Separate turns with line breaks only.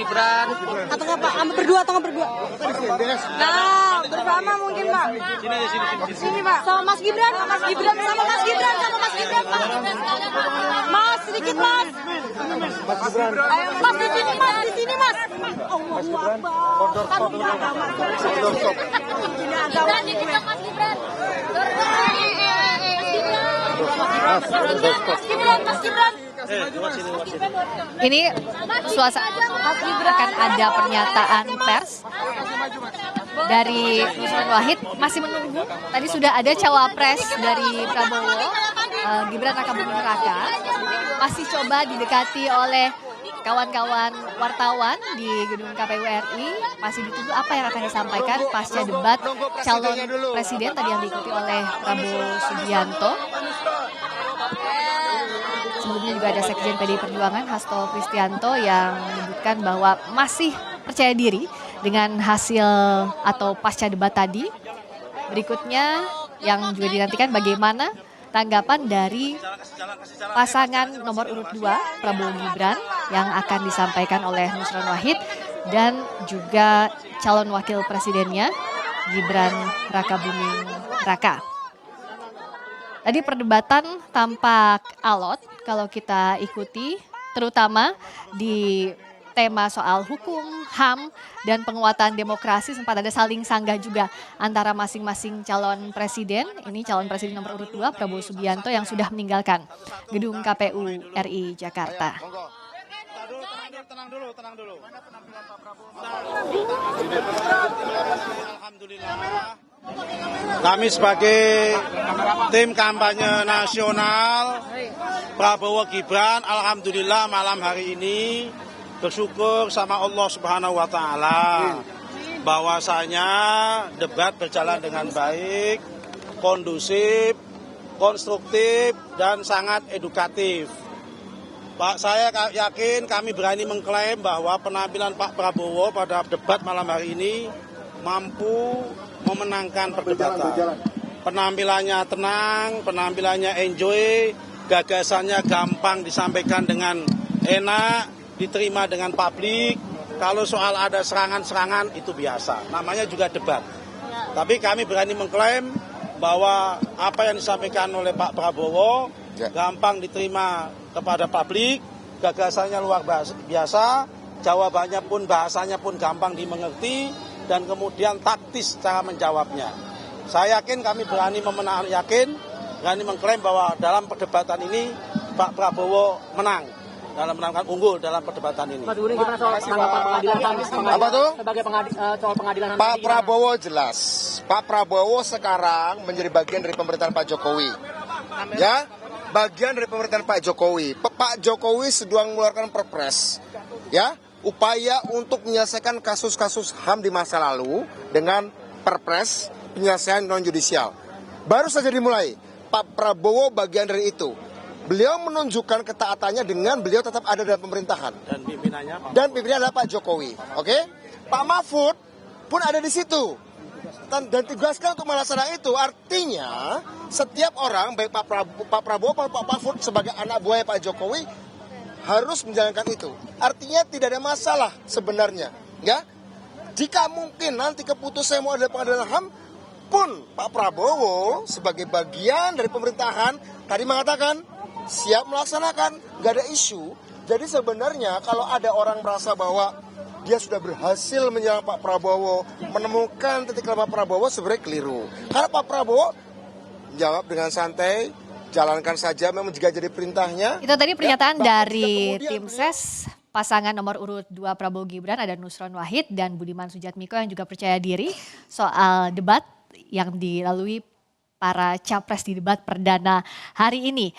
Gibran.
Atau nggak Pak? Berdua atau nggak berdua? Nah, bersama mungkin Pak. Sini Pak. Sama Mas Gibran, sama Mas Gibran, sama Mas Gibran, sama Mas Gibran Pak. Mas, sedikit Mas.
Mas Gibran.
Ayo Mas di sini Mas, di sini Mas. Allahu Akbar. Kan ini agama. Ini agama. Mas Gibran. Mas Gibran.
Ini suasana akan ada pernyataan pers dari Nusron Wahid, masih menunggu. Tadi sudah ada cawapres dari Prabowo, Gibran Rakabuming Raka, masih coba didekati oleh kawan-kawan wartawan di gedung KPU RI. Masih ditunggu apa yang akan disampaikan pasca debat calon presiden tadi yang diikuti oleh Prabowo Subianto. Sebelumnya juga ada Sekjen PDI Perjuangan Hasto Kristianto yang menyebutkan bahwa masih percaya diri dengan hasil atau pasca debat tadi. Berikutnya yang juga dinantikan bagaimana tanggapan dari pasangan nomor urut 2 Prabowo Gibran yang akan disampaikan oleh Nusron Wahid dan juga calon wakil presidennya Gibran Rakabuming Raka. Tadi perdebatan tampak alot kalau kita ikuti, terutama di tema soal hukum, HAM, dan penguatan demokrasi. Sempat ada saling sanggah juga antara masing-masing calon presiden. Ini calon presiden nomor urut 2 Prabowo Subianto yang sudah meninggalkan gedung KPU RI Jakarta.
Tenang dulu. Alhamdulillah. Kami sebagai tim kampanye nasional Prabowo Gibran, alhamdulillah malam hari ini bersyukur sama Allah Subhanahu wa taala bahwasanya debat berjalan dengan baik, kondusif, konstruktif dan sangat edukatif. Pak, saya yakin kami berani mengklaim bahwa penampilan Pak Prabowo pada debat malam hari ini mampu memenangkan perdebatan. Penampilannya tenang, penampilannya enjoy, gagasannya gampang disampaikan dengan enak, diterima dengan publik. Kalau soal ada serangan-serangan itu biasa, namanya juga debat. Tapi kami berani mengklaim bahwa apa yang disampaikan oleh Pak Prabowo gampang diterima kepada publik, gagasannya luar biasa, jawabannya pun bahasanya pun gampang dimengerti, dan kemudian taktis cara menjawabnya. Saya yakin kami berani berani mengklaim bahwa dalam perdebatan ini Pak Prabowo menang, unggul dalam perdebatan ini.
Mas Budi, gimana soal tanggapan pengadilan HAM?
Apa tuh?
Sebagai soal pengadilan HAM.
Pak Prabowo jelas. Pak Prabowo sekarang menjadi bagian dari pemerintahan Pak Jokowi. Ya, bagian dari pemerintahan Pak Jokowi. Pak Jokowi sedang mengeluarkan perpres. Ya, upaya untuk menyelesaikan kasus-kasus HAM di masa lalu dengan perpres penyelesaian non-judisial. Baru saja dimulai, Pak Prabowo bagian dari itu. Beliau menunjukkan ketaatannya dengan beliau tetap ada dalam pemerintahan. Dan pimpinannya adalah Pak Jokowi. Oke? Pak Mahfud pun ada di situ. Dan tugaskan untuk melaksanakan itu. Artinya setiap orang, baik Pak Prabowo maupun Pak Mahfud sebagai anak buah Pak Jokowi harus menjalankan itu. Artinya tidak ada masalah sebenarnya, ya. Jika mungkin nanti keputusan mau ada pengadilan HAM pun Pak Prabowo sebagai bagian dari pemerintahan tadi mengatakan siap melaksanakan, nggak ada isu. Jadi sebenarnya kalau ada orang merasa bahwa dia sudah berhasil menyerang Pak Prabowo, menemukan titik lemah Prabowo, sebenarnya keliru. Karena Pak Prabowo jawab dengan santai, jalankan saja memang jika jadi perintahnya.
Itu tadi pernyataan dari tim ses pasangan nomor urut 2 Prabowo Gibran, ada Nusron Wahid dan Budiman Sujatmiko yang juga percaya diri soal debat yang dilalui para capres di debat perdana hari ini.